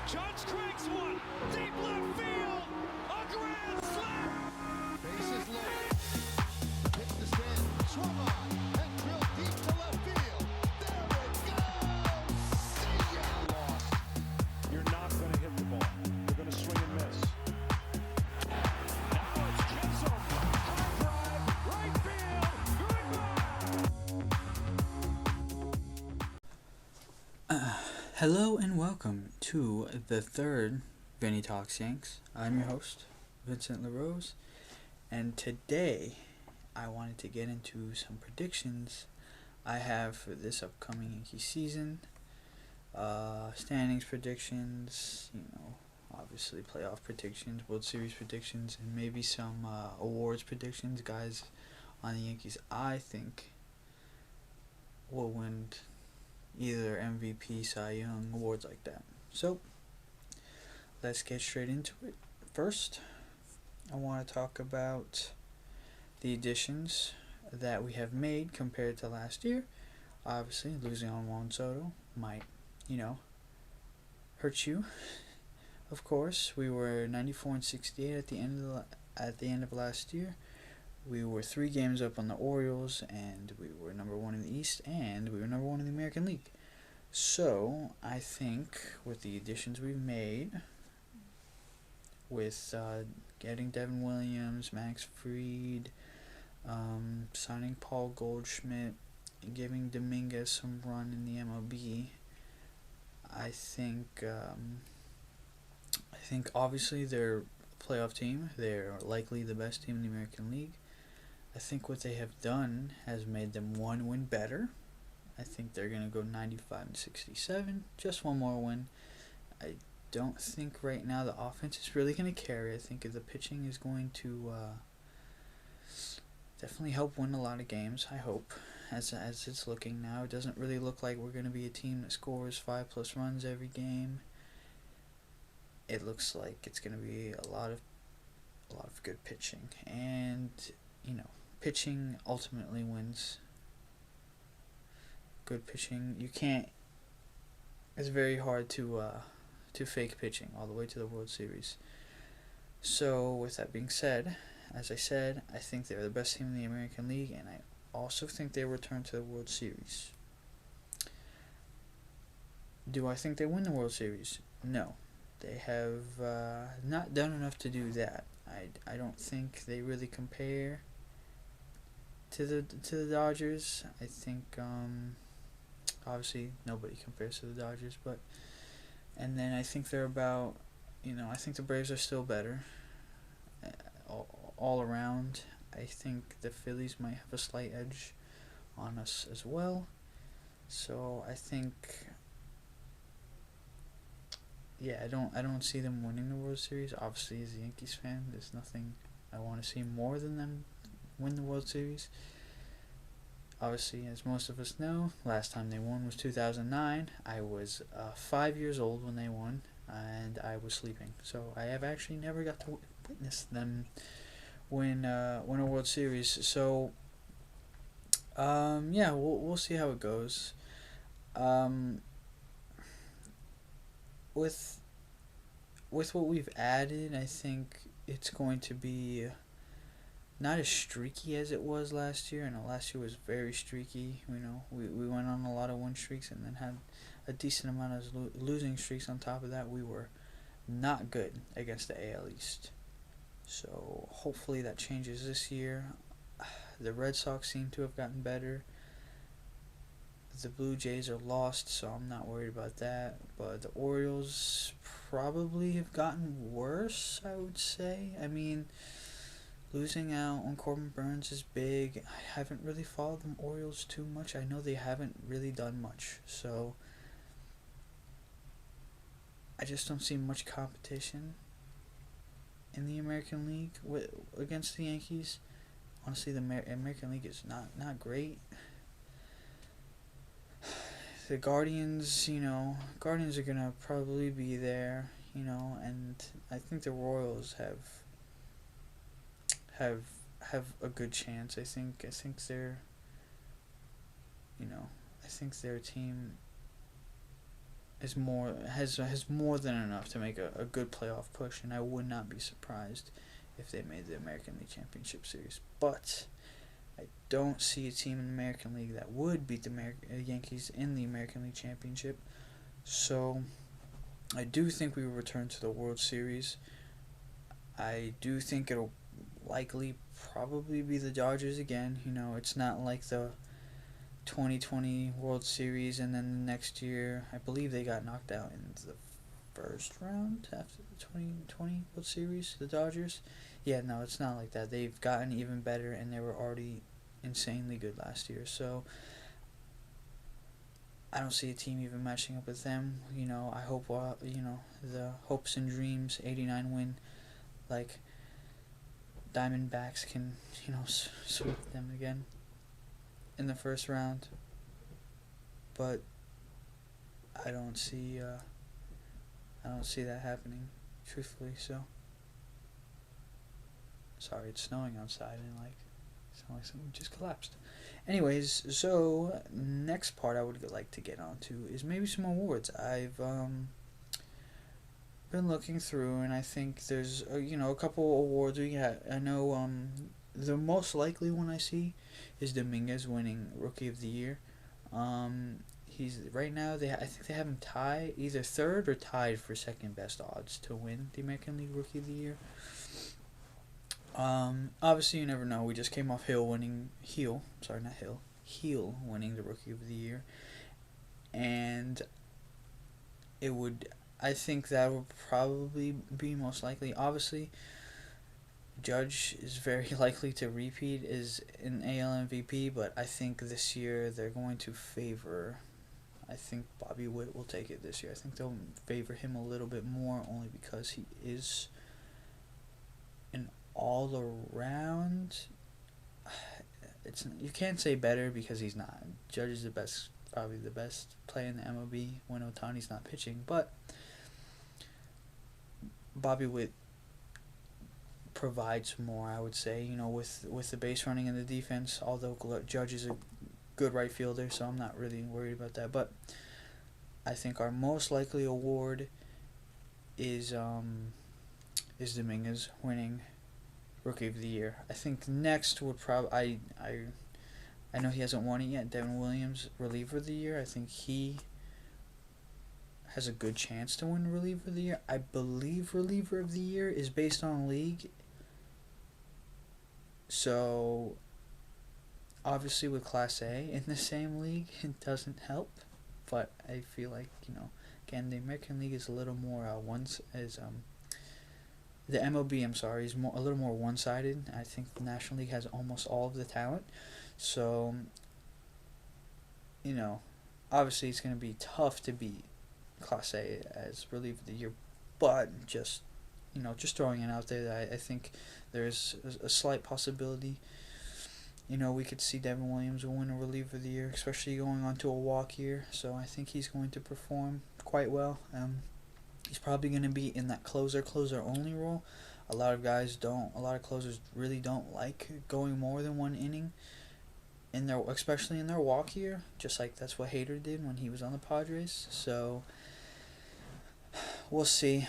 Judge cranks one. Deep left field. A grand slam. Bases loaded. Hits the stand. Swung on. And drilled deep to left field. There it goes. See ya. Lost. You're not going to hit the ball. You're going to swing and miss. Now it's Chisholm. High drive. Right field. Goodbye. Hello and welcome to the third Vinny Talks Yanks. I'm your host, Vincent LaRose, and today I wanted to get into some predictions I have for this upcoming Yankee season. Standings predictions, obviously playoff predictions, World Series predictions, and maybe some awards predictions. Guys on the Yankees I think will win either MVP, Cy Young, awards like that. So, let's get straight into it. First, I want to talk about the additions that we have made compared to last year. Obviously, losing on Juan Soto might, hurt you. Of course, we were 94 and 68 at the end of last year. We were 3 games up on the Orioles, and we were number 1 in the East, and we were number 1 in the American League. So, I think with the additions we've made, with getting Devin Williams, Max Fried, signing Paul Goldschmidt, giving Dominguez some run in the MLB, I think obviously they're a playoff team. They're likely the best team in the American League. I think what they have done has made them one win better. I think they're going to go 95 and 67, just one more win. I don't think right now the offense is really going to carry. I think the pitching is going to definitely help win a lot of games, I hope, as it's looking now. It doesn't really look like we're going to be a team that scores 5+ runs every game. It looks like it's going to be a lot of good pitching, and pitching ultimately wins. Good pitching, you can't. It's very hard to fake pitching all the way to the World Series. So with that being said, as I said, I think they're the best team in the American League, and I also think they return to the World Series. Do I think they win the World Series? No. They have not done enough to do that. I don't think they really compare to the Dodgers. I think obviously nobody compares to the Dodgers, and then I think they're about, I think the Braves are still better all around. I think the Phillies might have a slight edge on us as well. So I think, I don't see them winning the World Series. Obviously, as a Yankees fan, there's nothing I want to see more than them win the World Series. Obviously, as most of us know, last time they won was 2009. I was 5 years old when they won, and I was sleeping. So I have actually never got to witness them win a World Series. So, we'll see how it goes. With what we've added, I think it's going to be not as streaky as it was last year. I know last year was very streaky. We went on a lot of win streaks and then had a decent amount of losing streaks on top of that. We were not good against the AL East. So hopefully that changes this year. The Red Sox seem to have gotten better. The Blue Jays are lost, so I'm not worried about that. But the Orioles probably have gotten worse, I would say. I mean, losing out on Corbin Burns is big. I haven't really followed the Orioles too much. I know they haven't really done much. So I just don't see much competition in the American League against the Yankees. Honestly, the American League is not great. The Guardians, Guardians are going to probably be there, and I think the Royals have a good chance. I think they're, I think their team has more than enough to make a good playoff push, and I would not be surprised if they made the American League Championship Series. But I don't see a team in the American League that would beat the Yankees in the American League Championship. So I do think we will return to the World Series. I do think it'll likely probably be the Dodgers again. It's not like the 2020 World Series and then the next year I believe they got knocked out in the first round after the 2020 World Series, the Dodgers. Yeah, no, it's not like that. They've gotten even better, and they were already insanely good last year. So I don't see a team even matching up with them. I hope the hopes and dreams 89 win, like Diamondbacks can sweep them again in the first round. But I don't see that happening, truthfully. So sorry, it's snowing outside and sound like something just collapsed. Anyways, so next part I would like to get on to is maybe some awards. I've been looking through, and I think there's a couple awards we got. I know the most likely one I see is Dominguez winning Rookie of the Year. He's right now I think they have him tied either third or tied for second best odds to win the American League Rookie of the Year. Obviously you never know. We just came off Hill winning the Rookie of the Year, and I think that would probably be most likely. Obviously, Judge is very likely to repeat as an AL MVP, but I think this year they're going to favor. I think Bobby Witt will take it this year. I think they'll favor him a little bit more, only because he is an all-around. You can't say better because he's not. Judge is probably the best player in the MLB when Ohtani's not pitching, but Bobby Witt provides more, I would say, with the base running and the defense, although Judge is a good right fielder, so I'm not really worried about that. But I think our most likely award is Dominguez winning Rookie of the Year. I think next would probably I know he hasn't won it yet. Devin Williams, Reliever of the Year. I think he has a good chance to win Reliever of the Year. I believe Reliever of the Year is based on league. So obviously with Class A in the same league, it doesn't help. But I feel like, again, the American League is a little more the MLB, is a little more one-sided. I think the National League has almost all of the talent. So, obviously it's going to be tough to beat Class A as Reliever of the Year. But just throwing it out there, that I think there's a slight possibility. We could see Devin Williams win a Reliever of the Year, especially going on to a walk year. So I think he's going to perform quite well. He's probably going to be in that closer only role. A lot of closers really don't like going more than one inning especially in their walk year. Just like that's what Hader did when he was on the Padres. So we'll see.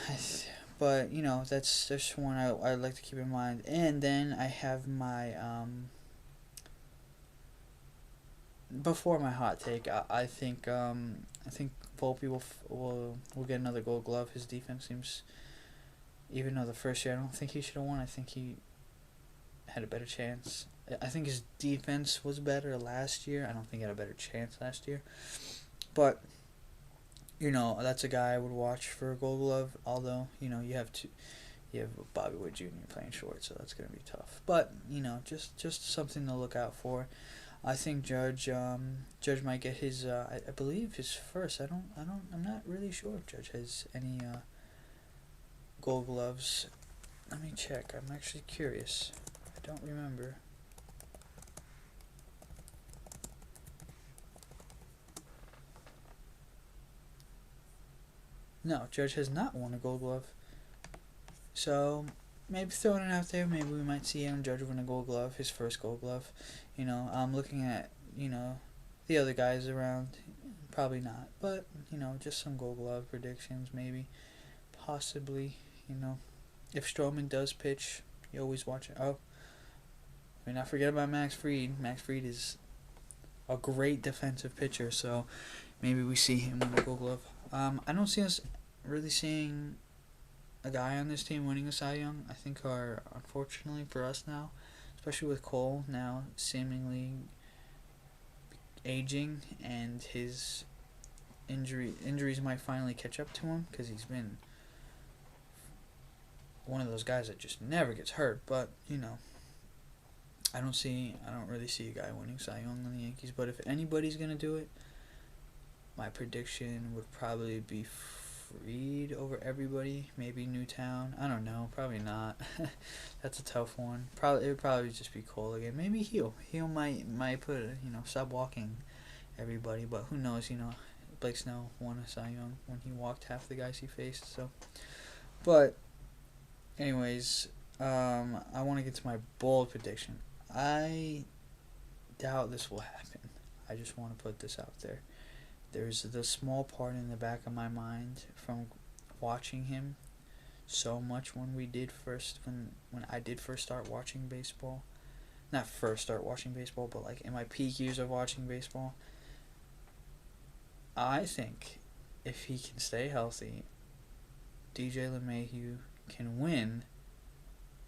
But that's just one I'd like to keep in mind. And then I have my before my hot take, I think Volpe will get another Gold Glove. His defense seems, even though the first year I don't think he should have won. I think he had a better chance. I think his defense was better last year. I don't think he had a better chance last year. But that's a guy I would watch for a Gold Glove. Although you have Bobby Witt Jr. playing short, so that's gonna be tough. But just something to look out for. I think Judge might get his I believe his first. I'm not really sure if Judge has any Gold Gloves. Let me check. I'm actually curious. I don't remember. No, Judge has not won a Gold Glove. So maybe throwing it out there, maybe we might see Aaron Judge win a Gold Glove, his first Gold Glove. I'm looking at the other guys around. probably not. But, just some Gold Glove predictions, maybe. Possibly, If Stroman does pitch, you always watch it. Oh, not forget about Max Fried. Max Fried is a great defensive pitcher, so maybe we see him win the Gold Glove. I don't see us really seeing a guy on this team winning a Cy Young. I think unfortunately for us now, especially with Cole now seemingly aging and his injuries might finally catch up to him, because he's been one of those guys that just never gets hurt. But I don't really see a guy winning Cy Young on the Yankees. But if anybody's gonna do it, my prediction would probably be Fried over everybody. Maybe Newtown. I don't know. Probably not. That's a tough one. It would probably just be Cole again. Maybe Heel. Heel might put stop walking everybody. But who knows? Blake Snell won a Cy Young when he walked half the guys he faced. So, but anyways, I want to get to my bold prediction. I doubt this will happen. I just want to put this out there. There's the small part in the back of my mind from watching him so much when I did first start watching baseball. Not first start watching baseball, but like in my peak years of watching baseball. I think if he can stay healthy, DJ LeMahieu can win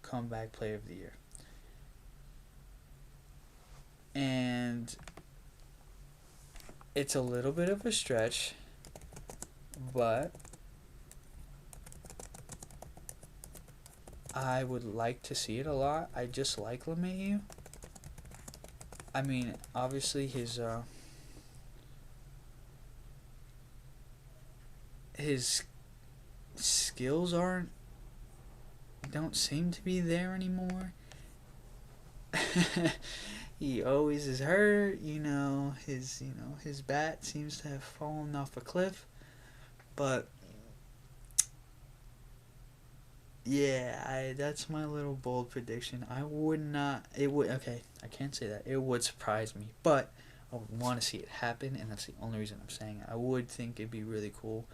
Comeback Player of the Year. And it's a little bit of a stretch, but I would like to see it a lot. I just like LeMahieu. I mean, obviously his skills don't seem to be there anymore. He always is hurt, his bat seems to have fallen off a cliff. But yeah, that's my little bold prediction. I can't say that. It would surprise me, but I would want to see it happen, and that's the only reason I'm saying it. I would think it'd be really cool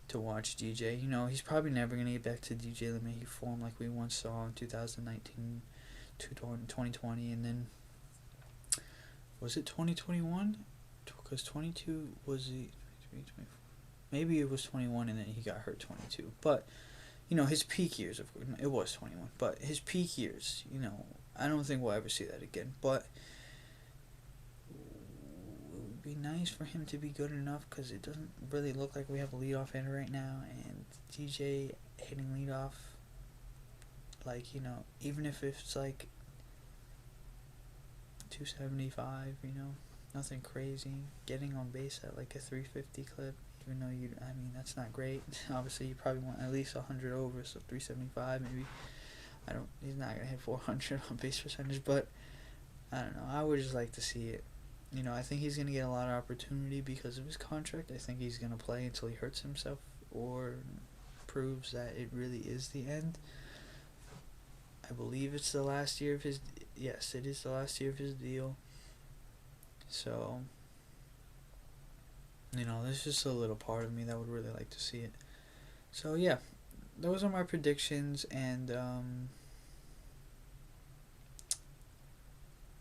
to watch DJ. He's probably never going to get back to DJ LeMahieu form like we once saw in 2019 to 2020, and then was it 2021? Because 22 was the 23, 24. Maybe it was 21 and then he got hurt 22. But, his peak years, of course, it was 21. But his peak years, I don't think we'll ever see that again. But it would be nice for him to be good enough, because it doesn't really look like we have a leadoff hitter right now. And DJ hitting leadoff, even if it's like 275, nothing crazy. Getting on base at like a 350 clip, even though that's not great. Obviously, you probably want at least 100 over, so 375 maybe. He's not gonna hit 400 on base percentage, but I don't know. I would just like to see it. I think he's gonna get a lot of opportunity because of his contract. I think he's gonna play until he hurts himself or proves that it really is the end. I believe it's the last year of his. Yes, it is the last year of his deal. So, there's just a little part of me that would really like to see it. So yeah, those are my predictions, and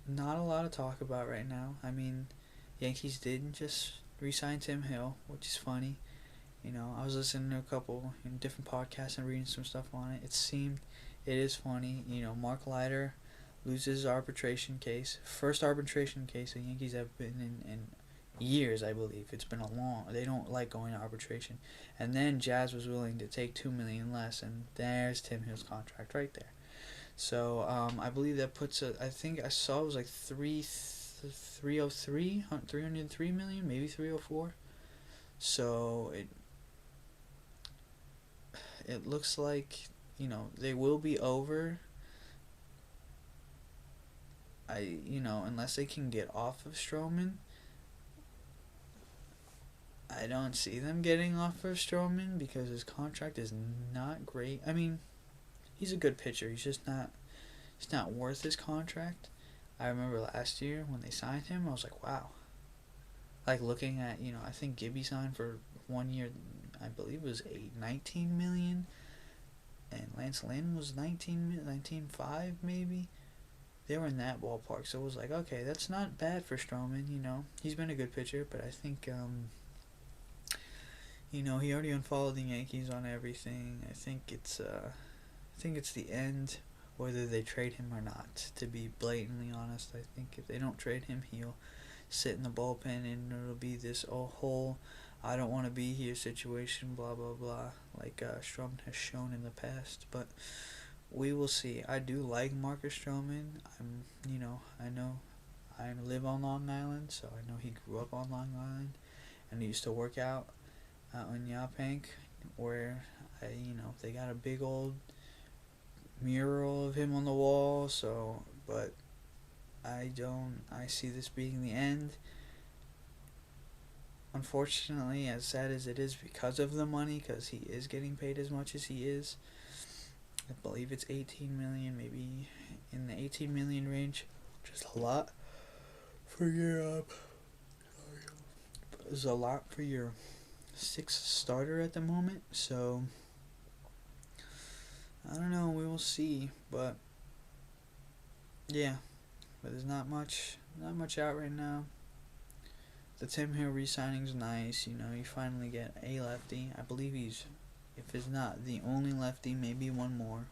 not a lot to talk about right now. I mean, Yankees did just re-sign Tim Hill, which is funny. I was listening to a couple different podcasts and reading some stuff on it. It is funny. Mark Leiter loses arbitration case. First arbitration case the Yankees have been in years, I believe. It's been they don't like going to arbitration. And then Jazz was willing to take $2 million less, and there's Tim Hill's contract right there. So I believe that puts I think I saw it was like 303 million, maybe 304. So it looks like they will be over. Unless they can get off of Stroman, I don't see them getting off of Stroman because his contract is not great. I mean, he's a good pitcher. He's not worth his contract. I remember last year when they signed him, I was like, wow. Like looking at, I think Gibby signed for 1 year, I believe it was 19 million, and Lance Lynn was 19.5 maybe. They were in that ballpark, so it was like, okay, that's not bad for Stroman. He's been a good pitcher, but I think he already unfollowed the Yankees on everything. I think it's the end, whether they trade him or not. To be blatantly honest, I think if they don't trade him, he'll sit in the bullpen, and it'll be this whole I don't want to be here situation, blah blah blah, like Stroman has shown in the past. But we will see. I do like Marcus Stroman. I know I live on Long Island, so I know he grew up on Long Island, and he used to work out in Yaphank, where they got a big old mural of him on the wall. So, but I see this being the end. Unfortunately, as sad as it is because of the money, because he is getting paid as much as he is. I believe it's 18 million, maybe in the 18 million range, which is a lot for your is a lot for your sixth starter at the moment. So I don't know, we will see, but yeah, but there's not much out right now. The Tim Hill re-signing is nice. You finally get a lefty. I believe he's, if it's not the only lefty, maybe one more.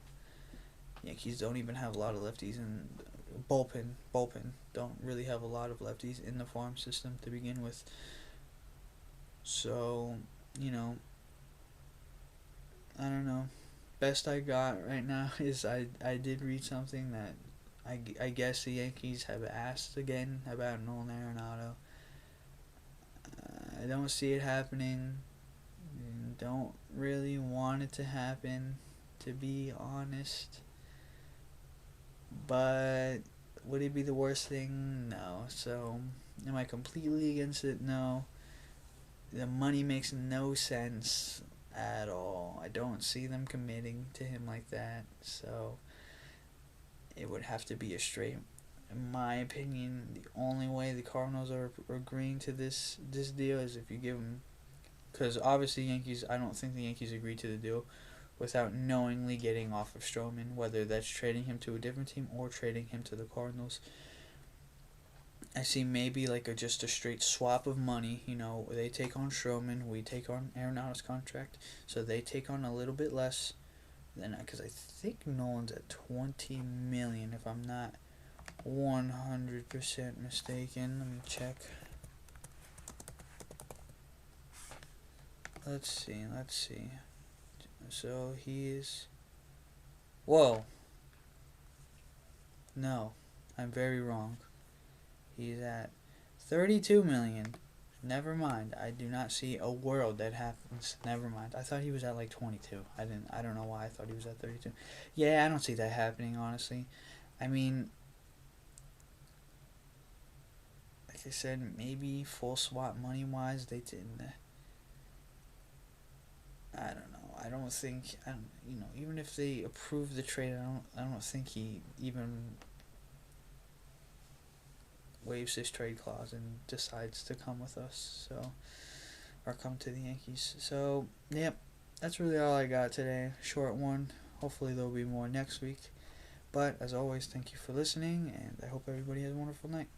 Yankees don't even have a lot of lefties in bullpen. Don't really have a lot of lefties in the farm system to begin with. So, I don't know. Best I got right now is I did read something that I guess the Yankees have asked again about Nolan Arenado. I don't see it happening. Don't really want it to happen, to be honest. But would it be the worst thing? No. So, am I completely against it? No. The money makes no sense at all. I don't see them committing to him like that. So, it would have to be a straight. In my opinion, the only way the Cardinals are agreeing to this deal is if you give them, because obviously I don't think the Yankees agreed to the deal without knowingly getting off of Stroman, whether that's trading him to a different team or trading him to the Cardinals. I see maybe like just a straight swap of money. They take on Stroman, we take on Arenado's contract, so they take on a little bit less than, because I think Nolan's at 20 million if I'm not 100% mistaken. Let me check. Let's see. So he's... Whoa. No. I'm very wrong. He's at 32 million. Never mind. I do not see a world that happens. Never mind. I thought he was at like 22. I don't know why I thought he was at 32. Yeah, I don't see that happening, honestly. I mean, like I said, maybe full swap money wise, they didn't. I don't know. I don't think. Even if they approve the trade, I don't think he even waives his trade clause and decides to come with us. So, or come to the Yankees. So, yep, that's really all I got today. Short one. Hopefully there'll be more next week. But as always, thank you for listening, and I hope everybody has a wonderful night.